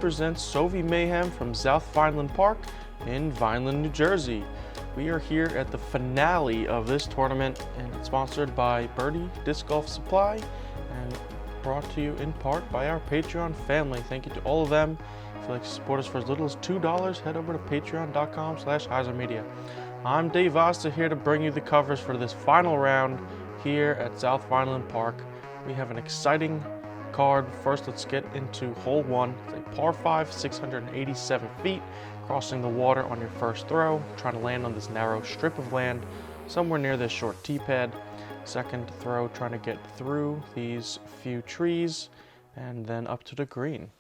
presents SoVi MAYhem from South Vineland Park in Vineland, New Jersey. We are here at the finale of this tournament, and it's sponsored by Birdie Disc Golf Supply and brought to you in part by our Patreon family. Thank you to all of them. If you'd like to support us for as little as $2, head over to patreon.com/HyzerMedia. I'm Dave Oster here to bring you the covers for this final round here at South Vineland Park. We have an exciting card. First, let's get into hole 1. It's a par 5, 687 feet, crossing the water on your first throw, trying to land on this narrow strip of land somewhere near this short tee pad. Second throw, trying to get through these few trees and then up to the green.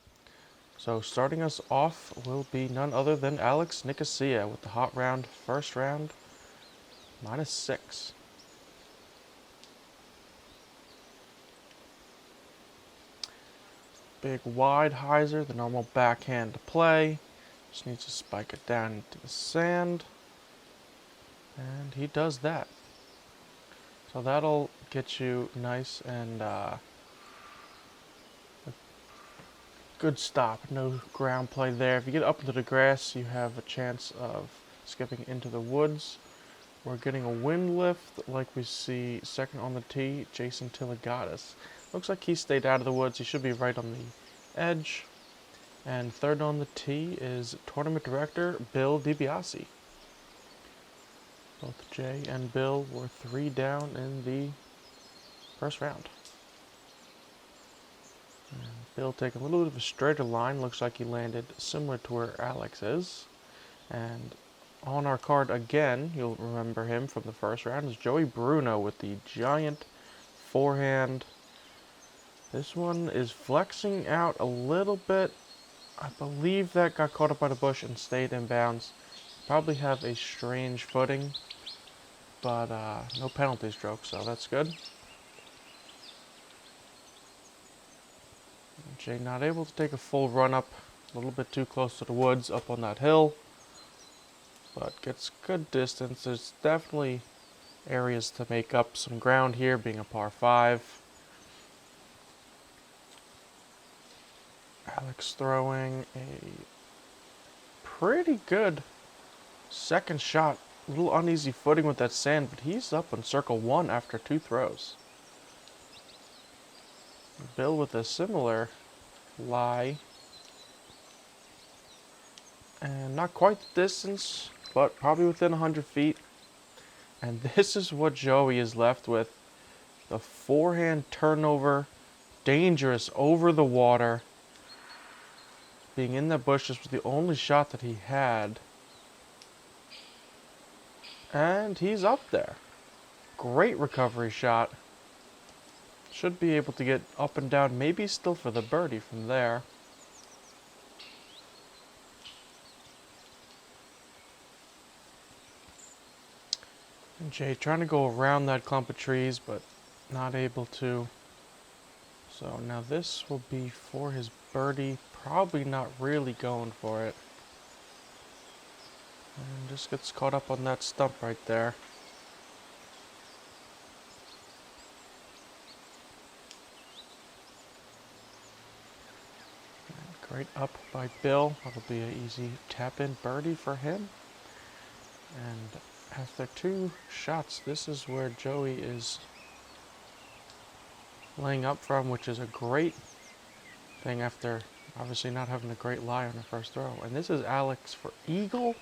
So starting us off will be none other than Alex Nicosia with the hot round, first round, -6. Big wide hyzer, the normal backhand to play. Just needs to spike it down into the sand. And he does that. So that'll get you nice and a good stop. No ground play there. If you get up into the grass, you have a chance of skipping into the woods. We're getting a wind lift like we see second on the tee, Jason Tiligadas. Looks like he stayed out of the woods. He should be right on the edge. And third on the tee is tournament director Bill DiBiase. Both Jay and Bill were 3 down in the first round. And Bill taking a little bit of a straighter line. Looks like he landed similar to where Alex is. And on our card again, you'll remember him from the first round, is Joey Bruno with the giant forehand. This one is flexing out a little bit. I believe that got caught up by the bush and stayed in bounds. Probably have a strange footing, but no penalty stroke, so that's good. Jay not able to take a full run up, a little bit too close to the woods up on that hill, but gets good distance. There's definitely areas to make up some ground here, being a par 5. Alex throwing a pretty good second shot. A little uneasy footing with that sand, but he's up on circle 1 after 2 throws. Bill with a similar lie. And not quite the distance, but probably within 100 feet. And this is what Joey is left with. The forehand turnover, dangerous over the water. Being in the bushes was the only shot that he had. And he's up there. Great recovery shot. Should be able to get up and down, maybe still for the birdie from there. And Jay trying to go around that clump of trees, but not able to. So now this will be for his birdie. Probably not really going for it. And just gets caught up on that stump right there. And great up by Bill. That'll be an easy tap-in birdie for him. And after 2 shots, this is where Joey is laying up from, which is a great thing after obviously not having a great lie on the first throw. And this is Alex for eagle.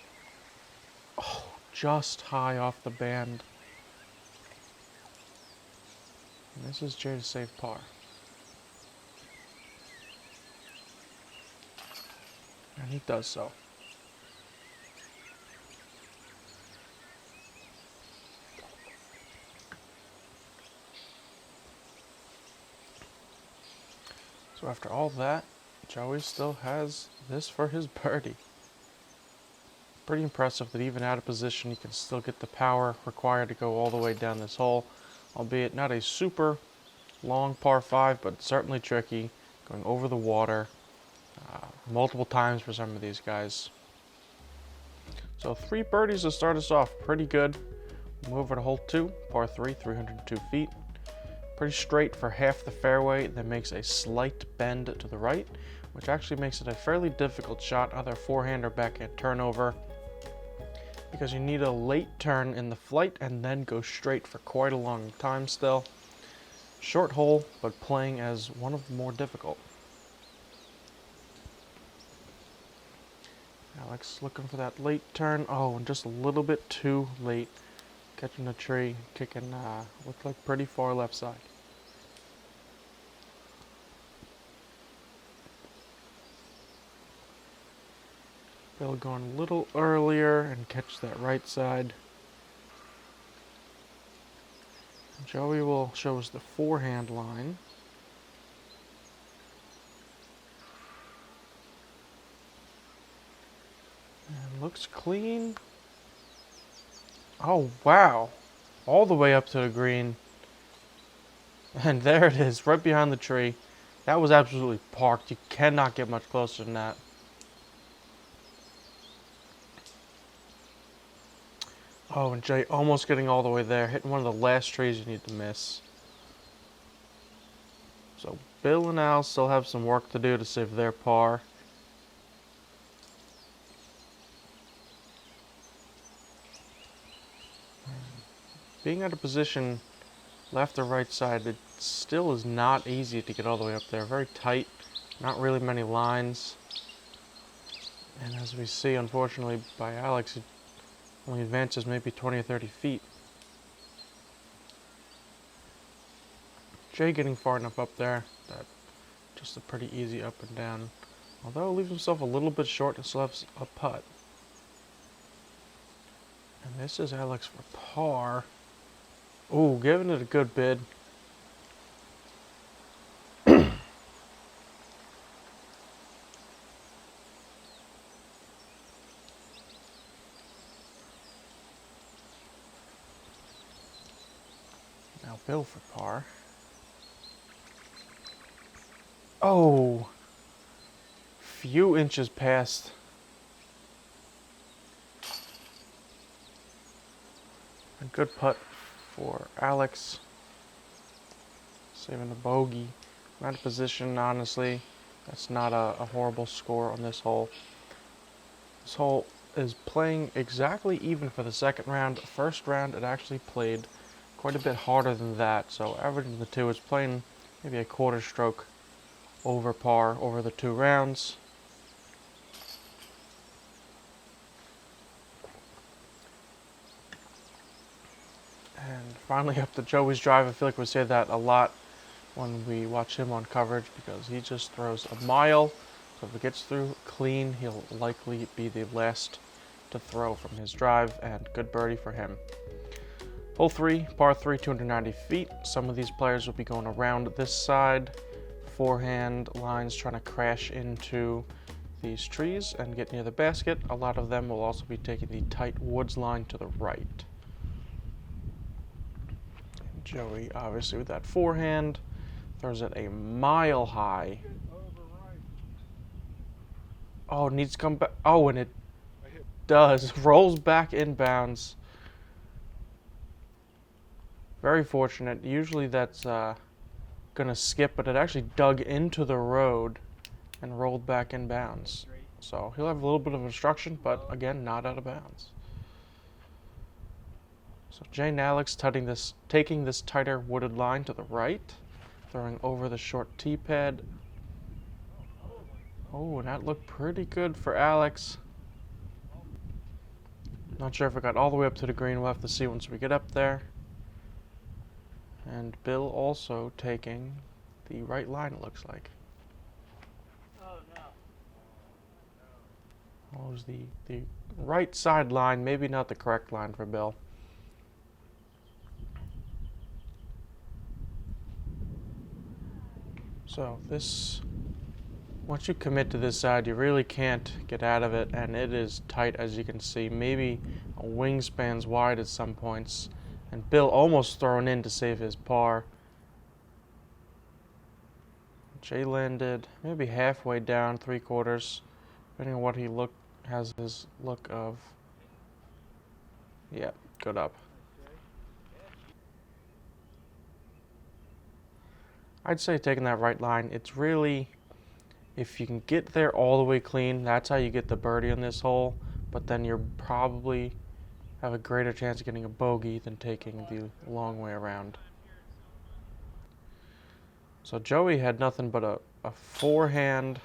Oh, just high off the band. And this is Jay to save par. And he does so. So after all that, Joey still has this for his birdie. Pretty impressive that even out of position, he can still get the power required to go all the way down this hole. Albeit not a super long par 5, but certainly tricky. Going over the water multiple times for some of these guys. So 3 birdies to start us off. Pretty good. Move over to hole 2, par 3, 302 feet. Pretty straight for half the fairway, then makes a slight bend to the right. which actually makes it a fairly difficult shot, either forehand or backhand turnover, because you need a late turn in the flight and then go straight for quite a long time still. Short hole, but playing as one of the more difficult. Alex looking for that late turn. Oh, and just a little bit too late. Catching the tree, kicking, looked like pretty far left side. Bill going a little earlier and catch that right side. Joey will show us the forehand line. And looks clean. Oh, wow. All the way up to the green. And there it is, right behind the tree. That was absolutely parked. You cannot get much closer than that. Oh, and Jay almost getting all the way there. Hitting one of the last trees you need to miss. So Bill and Al still have some work to do to save their par. Being at a position left or right side, it still is not easy to get all the way up there. Very tight, not really many lines. And as we see, unfortunately, by Alex, it only advances maybe 20 or 30 feet. Jay getting far enough up there that just a pretty easy up and down. Although leaves himself a little bit short and still has a putt. And this is Alex for par. Ooh, giving it a good bid. Now Bill for par. Oh, few inches past. A good putt for Alex. Saving the bogey. I'm out of position, honestly. That's not a horrible score on this hole. This hole is playing exactly even for the second round. First round, it actually played quite a bit harder than that. So averaging the two, it's playing maybe a quarter stroke over par over the 2 rounds. And finally up to Joey's drive. I feel like we say that a lot when we watch him on coverage because he just throws a mile. So if it gets through clean, he'll likely be the last to throw from his drive, and good birdie for him. Hole 3, par 3, 290 feet. Some of these players will be going around this side. Forehand lines trying to crash into these trees and get near the basket. A lot of them will also be taking the tight woods line to the right. And Joey, obviously with that forehand, throws it a mile high. Oh, it needs to come back. Oh, and it does. Rolls back inbounds. Very fortunate. Usually that's gonna skip, but it actually dug into the road and rolled back in bounds. So he'll have a little bit of obstruction, but again, not out of bounds. So Jay and Alex taking this tighter wooded line to the right, throwing over the short tee pad. Oh, and that looked pretty good for Alex. Not sure if it got all the way up to the green. We'll have to see once we get up there. And Bill also taking the right line, it looks like. Oh, no. What was the right side line, maybe not the correct line for Bill. So this, once you commit to this side, you really can't get out of it, and it is tight, as you can see, maybe a wingspan's wide at some points. And Bill almost thrown in to save his par. Jay landed maybe halfway down, 3/4, depending on what he has his look of. Yeah, good up. I'd say taking that right line, it's if you can get there all the way clean, that's how you get the birdie on this hole. But then you're probably have a greater chance of getting a bogey than taking the long way around. So Joey had nothing but a forehand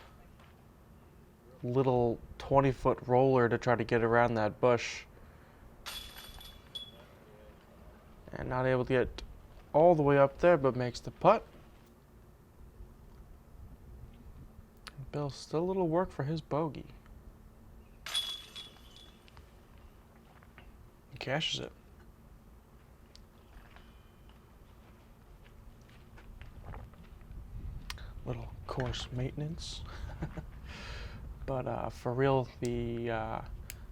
little 20-foot roller to try to get around that bush. And not able to get all the way up there, but makes the putt. Bill still a little work for his bogey. He cashes it. Little course maintenance. But for real, the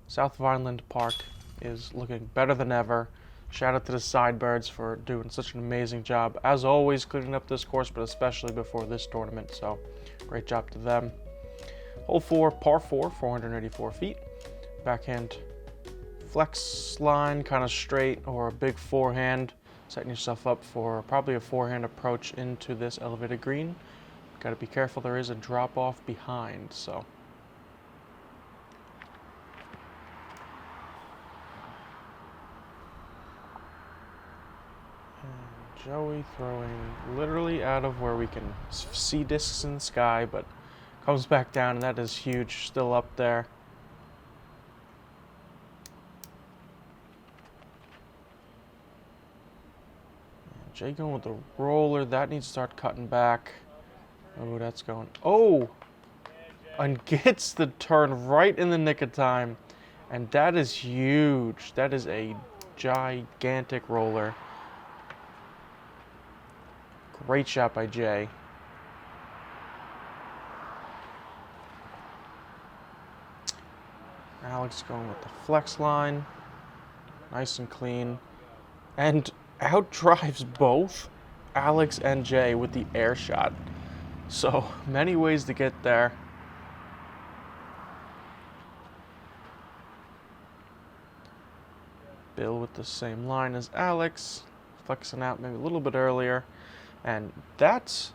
South Vineland Park is looking better than ever. Shout out to the Sidebirds for doing such an amazing job, as always, cleaning up this course, but especially before this tournament. So, great job to them. Hole 4, par 4, 484 feet. Backhand flex line, kind of straight, or a big forehand. Setting yourself up for probably a forehand approach into this elevated green. Got to be careful, there is a drop off behind, so. Joey throwing literally out of where we can see discs in the sky, but comes back down, and that is huge, still up there. And Jay going with the roller, that needs to start cutting back. Oh, that's going, oh! And gets the turn right in the nick of time. And that is huge. That is a gigantic roller. Great shot by Jay. Alex going with the flex line. Nice and clean. And outdrives both Alex and Jay with the air shot. So many ways to get there. Bill with the same line as Alex. Flexing out maybe a little bit earlier. And that's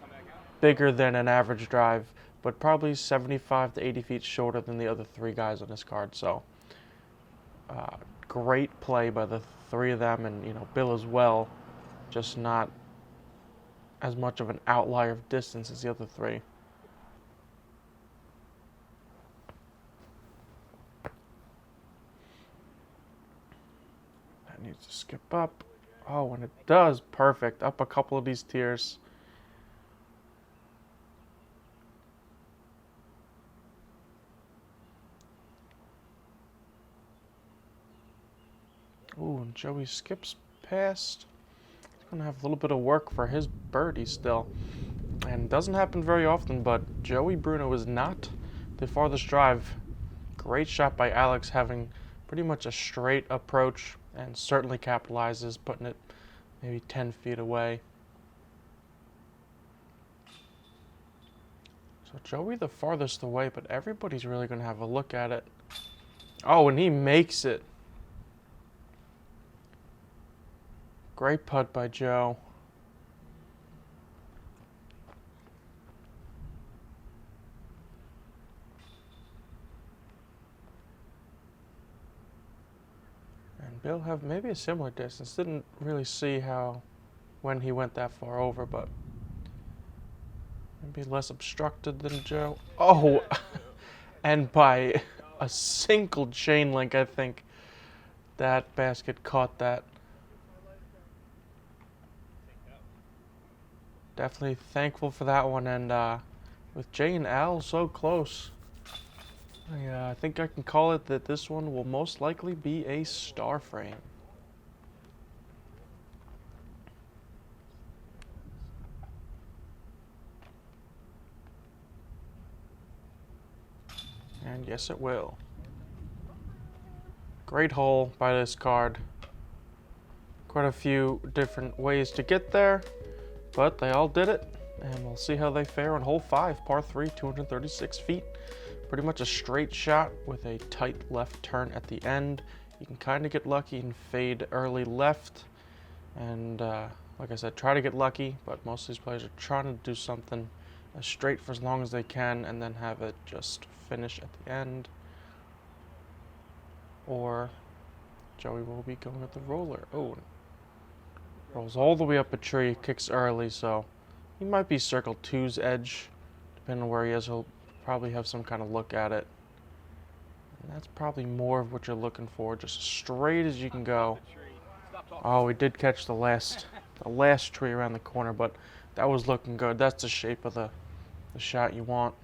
bigger than an average drive, but probably 75 to 80 feet shorter than the other three guys on this card. So great play by the three of them, and Bill as well, just not as much of an outlier of distance as the other three. That needs to skip up. Oh, and it does. Perfect. Up a couple of these tiers. Ooh, and Joey skips past. He's going to have a little bit of work for his birdie still. And it doesn't happen very often, but Joey Bruno is not the farthest drive. Great shot by Alex, having pretty much a straight approach, and certainly capitalizes, putting it maybe 10 feet away. So Joey the farthest away, but everybody's really going to have a look at it. Oh, and he makes it. Great putt by Joe. And Bill have maybe a similar distance. Didn't really see when he went that far over, but maybe less obstructed than Joe. Oh, and by a single chain link, I think that basket caught that. Definitely thankful for that one, and with Jay and Al so close, I think I can call it that this one will most likely be a star frame. And yes, it will. Great hole by this card. Quite a few different ways to get there, but they all did it. And we'll see how they fare on hole 5, par 3, 236 feet. Pretty much a straight shot with a tight left turn at the end. You can kind of get lucky and fade early left. And like I said, try to get lucky, but most of these players are trying to do something as straight for as long as they can and then have it just finish at the end. Or Joey will be going with the roller. Oh, rolls all the way up a tree, kicks early, so he might be circle 2's edge. Depending on where he is, he'll probably have some kind of look at it. And that's probably more of what you're looking for, just as straight as you can go. Oh, we did catch the last tree around the corner, but that was looking good. That's the shape of the shot you want.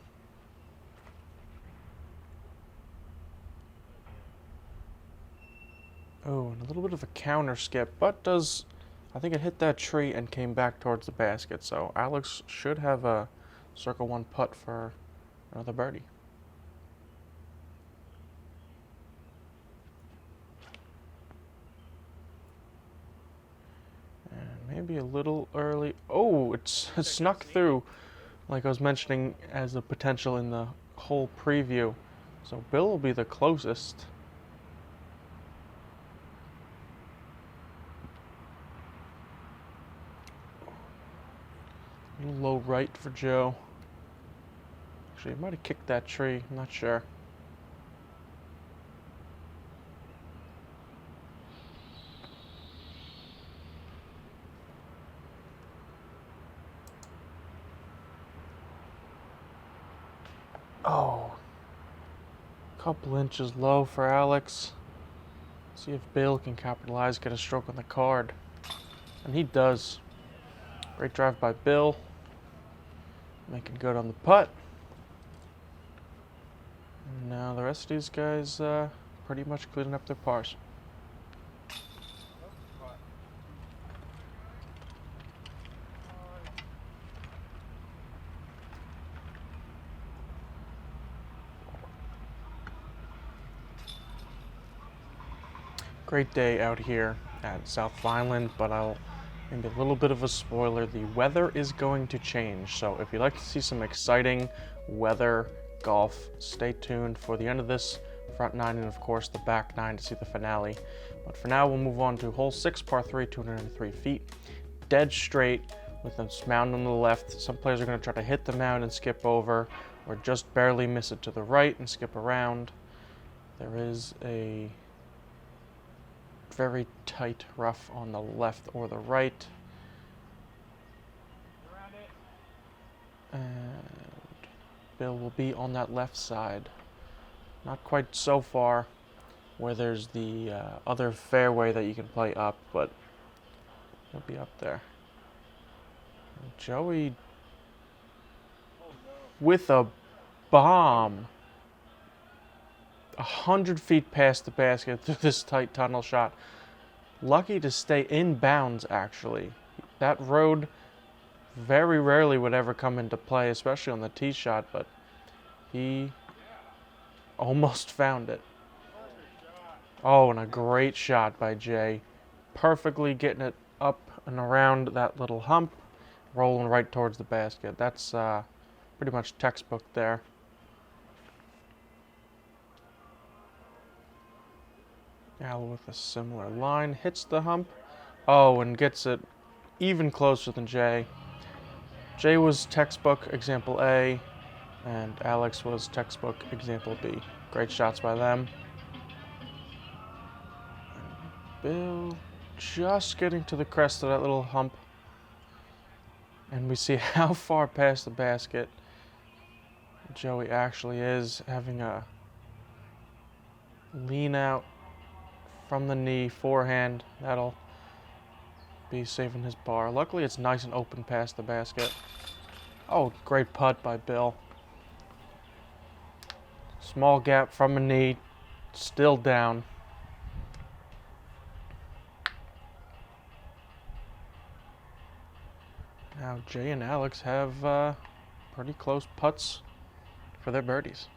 Oh, and a little bit of a counter skip, but I think it hit that tree and came back towards the basket, so Alex should have a circle 1 putt for another birdie. And maybe a little early. Oh, it snuck through, like I was mentioning as a potential in the whole preview. So Bill will be the closest. A little low right for Joe. Actually, he might have kicked that tree. I'm not sure. Oh. Couple inches low for Alex. See if Bill can capitalize, get a stroke on the card. And he does. Great drive by Bill. Making good on the putt. And now the rest of these guys pretty much cleaning up their pars. Great day out here at South Vineland, but maybe a little bit of a spoiler, the weather is going to change. So if you'd like to see some exciting weather golf, stay tuned for the end of this front 9 and of course the back 9 to see the finale. But for now, we'll move on to hole 6, par 3, 203 feet. Dead straight with this mound on the left. Some players are going to try to hit the mound and skip over, or just barely miss it to the right and skip around. There is a very tight rough on the left or the right. And Bill will be on that left side. Not quite so far where there's the other fairway that you can play up, but he'll be up there. And Joey with a bomb. 100 feet past the basket through this tight tunnel shot. Lucky to stay in bounds, actually. That road very rarely would ever come into play, especially on the tee shot, but he almost found it. Oh, and a great shot by Jay. Perfectly getting it up and around that little hump, rolling right towards the basket. That's pretty much textbook there. Al with a similar line, hits the hump. Oh, and gets it even closer than Jay. Jay was textbook example A, and Alex was textbook example B. Great shots by them. And Bill just getting to the crest of that little hump. And we see how far past the basket Joey actually is, having a lean out from the knee, forehand. That'll be saving his bar. Luckily, it's nice and open past the basket. Oh, great putt by Bill. Small gap from a knee, still down. Now Jay and Alex have pretty close putts for their birdies.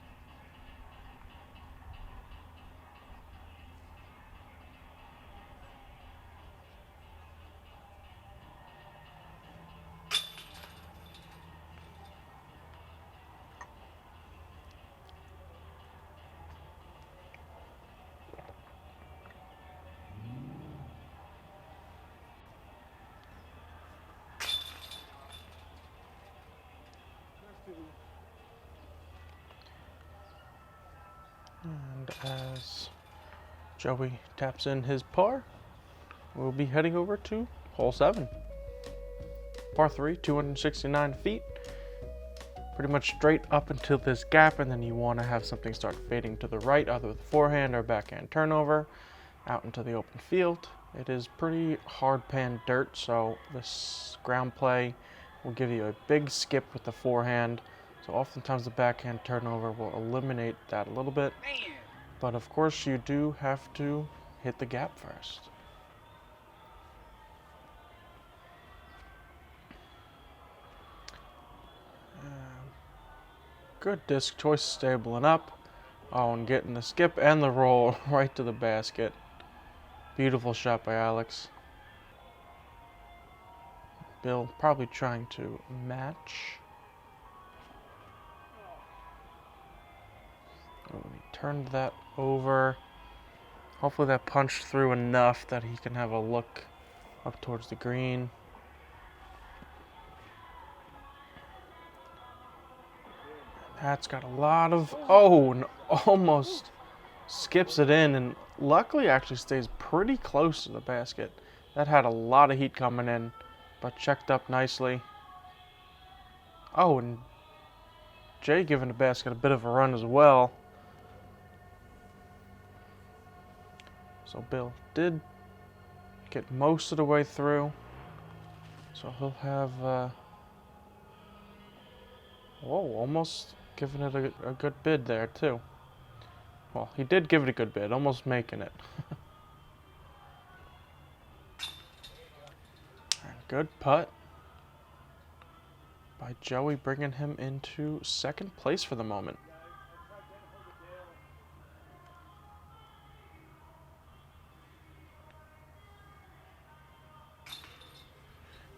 And as Joey taps in his par, we'll be heading over to hole 7. Par 3, 269 feet. Pretty much straight up until this gap, and then you want to have something start fading to the right, either with forehand or backhand turnover, out into the open field. It is pretty hard pan dirt, so this ground play will give you a big skip with the forehand. So oftentimes the backhand turnover will eliminate that a little bit. But of course you do have to hit the gap first. Good disc choice, stabling up. Oh, and getting the skip and the roll right to the basket. Beautiful shot by Alex. Bill probably trying to match. Oh, he turned that over. Hopefully that punched through enough that he can have a look up towards the green. That's got a lot of, oh, and almost skips it in, and luckily actually stays pretty close to the basket. That had a lot of heat coming in, but checked up nicely. Oh, and Jay giving the basket a bit of a run as well. So Bill did get most of the way through. So he'll have, whoa, almost giving it a good bid there too. Well, he did give it a good bid, almost making it. Good putt by Joey, bringing him into second place for the moment.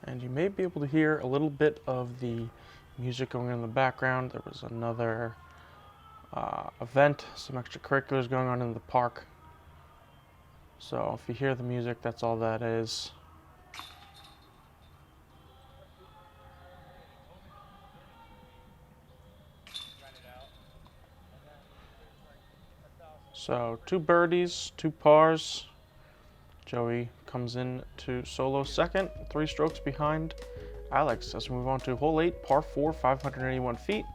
And you may be able to hear a little bit of the music going on in the background. There was another event, some extracurriculars going on in the park. So if you hear the music, that's all that is. So 2 birdies, 2 pars. Joey comes in to solo second, 3 strokes behind Alex. As we move on to hole 8, par 4, 581 feet.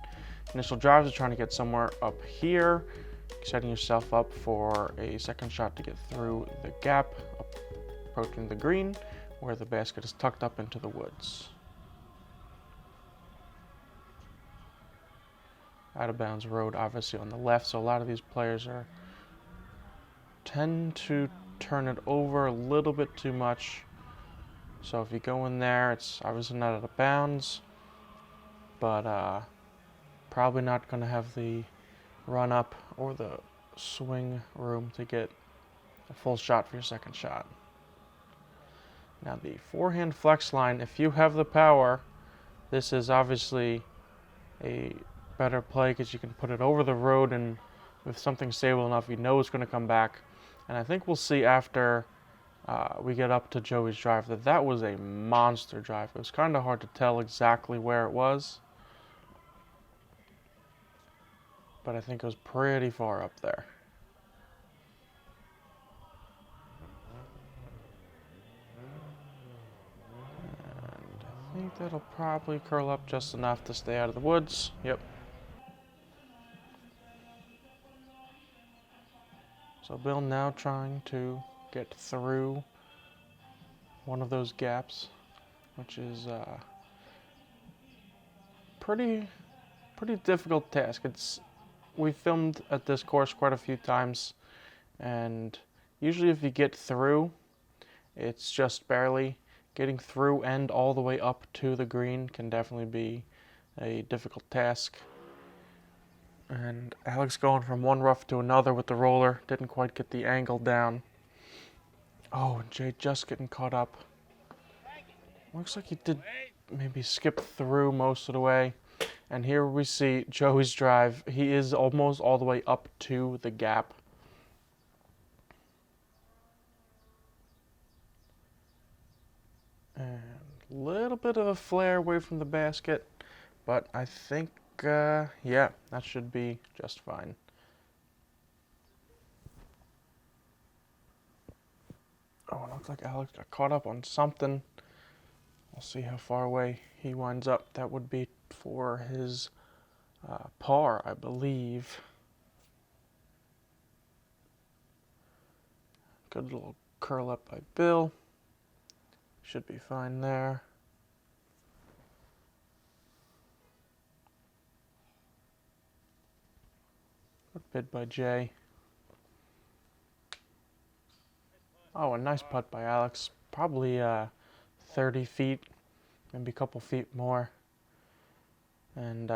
Initial drives are trying to get somewhere up here, setting yourself up for a second shot to get through the gap, approaching the green, where the basket is tucked up into the woods. Out of bounds road, obviously on the left, so a lot of these players tend to turn it over a little bit too much. So if you go in there, it's obviously not out of bounds, but probably not going to have the run up or the swing room to get a full shot for your second shot. Now the forehand flex line, if you have the power, this is obviously a better play because you can put it over the road, and with something stable enough, you know it's going to come back. And I think we'll see after we get up to Joey's drive that was a monster drive. It was kind of hard to tell exactly where it was, but I think it was pretty far up there. And I think that'll probably curl up just enough to stay out of the woods. Yep. So Bill now trying to get through one of those gaps, which is pretty difficult task. We've filmed at this course quite a few times, and usually if you get through, it's just barely. Getting through and all the way up to the green can definitely be a difficult task. And Alex going from one rough to another with the roller, didn't quite get the angle down. Oh, and Jay just getting caught up. Looks like he did maybe skip through most of the way. And here we see Joey's drive. He is almost all the way up to the gap. And a little bit of a flare away from the basket, but I think, yeah, that should be just fine. Oh, it looks like Alex got caught up on something. We'll see how far away he winds up. That would be for his par, I believe. Good little curl up by Bill. Should be fine there. Good bid by Jay. Oh, a nice putt by Alex. Probably 30 feet, maybe a couple feet more. And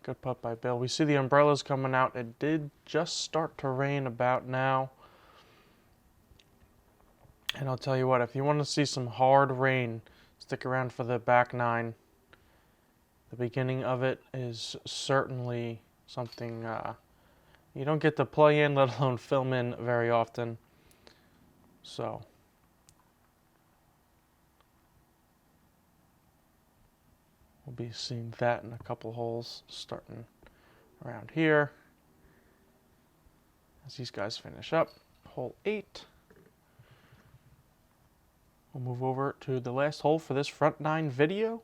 good putt by Bill. We see the umbrellas coming out. It did just start to rain about now. And I'll tell you what, if you want to see some hard rain, stick around for the back nine. The beginning of it is certainly something you don't get to play in, let alone film in very often. So we'll be seeing that in a couple holes starting around here as these guys finish up. Hole 8. We'll move over to the last hole for this front nine video.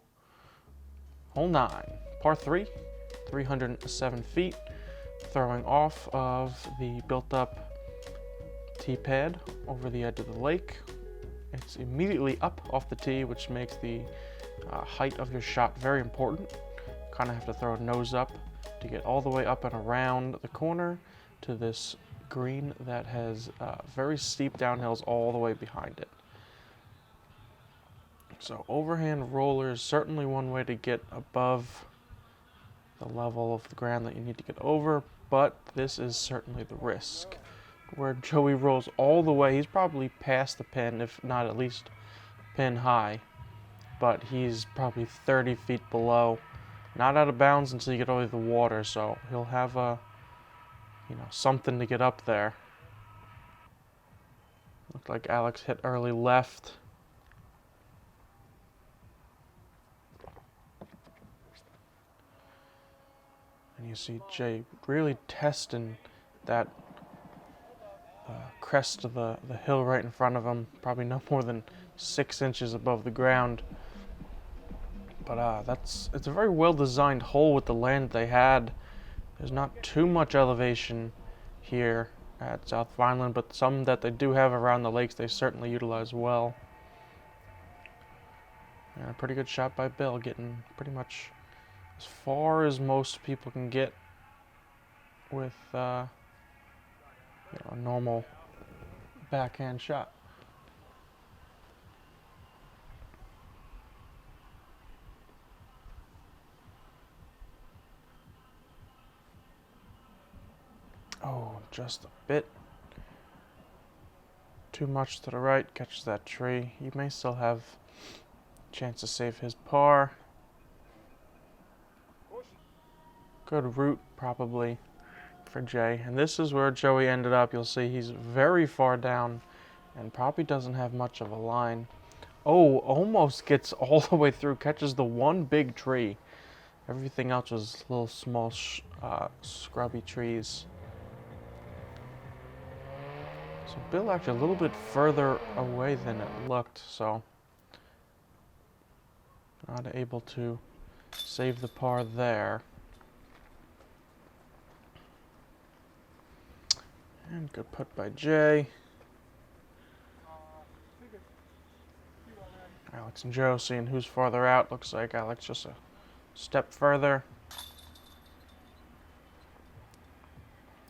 Hole 9, par 3, 307 feet, throwing off of the built-up tee pad over the edge of the lake. It's immediately up off the tee, which makes the height of your shot very important. Kind of have to throw a nose up to get all the way up and around the corner to this green that has very steep downhills all the way behind it. So overhand roller is certainly one way to get above the level of the ground that you need to get over, but this is certainly the risk. Where Joey rolls all the way, he's probably past the pin, if not at least pin high, but he's probably 30 feet below. Not out of bounds until you get over the water, so he'll have something to get up there. Looked like Alex hit early left. And you see Jay really testing that crest of the hill right in front of him, probably no more than 6 inches above the ground. But it's a very well-designed hole with the land they had. There's not too much elevation here at South Vineland, but some that they do have around the lakes they certainly utilize well. And a pretty good shot by Bill, getting pretty much as far as most people can get with a normal backhand shot. Oh, just a bit too much to the right, catches that tree. He may still have a chance to save his par. Good route, probably, for Jay. And this is where Joey ended up. You'll see he's very far down and probably doesn't have much of a line. Oh, almost gets all the way through, catches the one big tree. Everything else was little small scrubby trees. So Bill actually a little bit further away than it looked, so not able to save the par there. And good putt by Jay. Alex and Joe seeing who's farther out. Looks like Alex just a step further,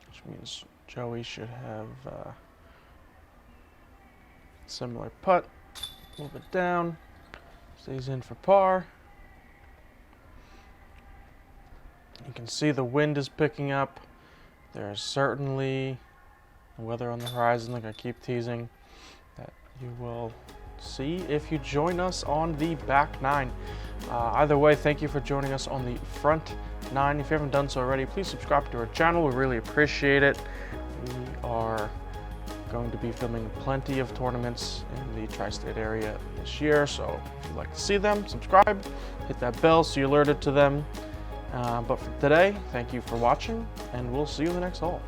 which means Joey should have similar putt. A little bit down. Stays in for par. You can see the wind is picking up. There's certainly weather on the horizon, like I keep teasing, that you will see if you join us on the back nine. Either way, thank you for joining us on the front nine. If you haven't done so already, please subscribe to our channel. We really appreciate it. We are going to be filming plenty of tournaments in the tri-state area this year, so if you'd like to see them, subscribe, hit that bell so you're alerted to them. But for today, thank you for watching, and we'll see you in the next hole.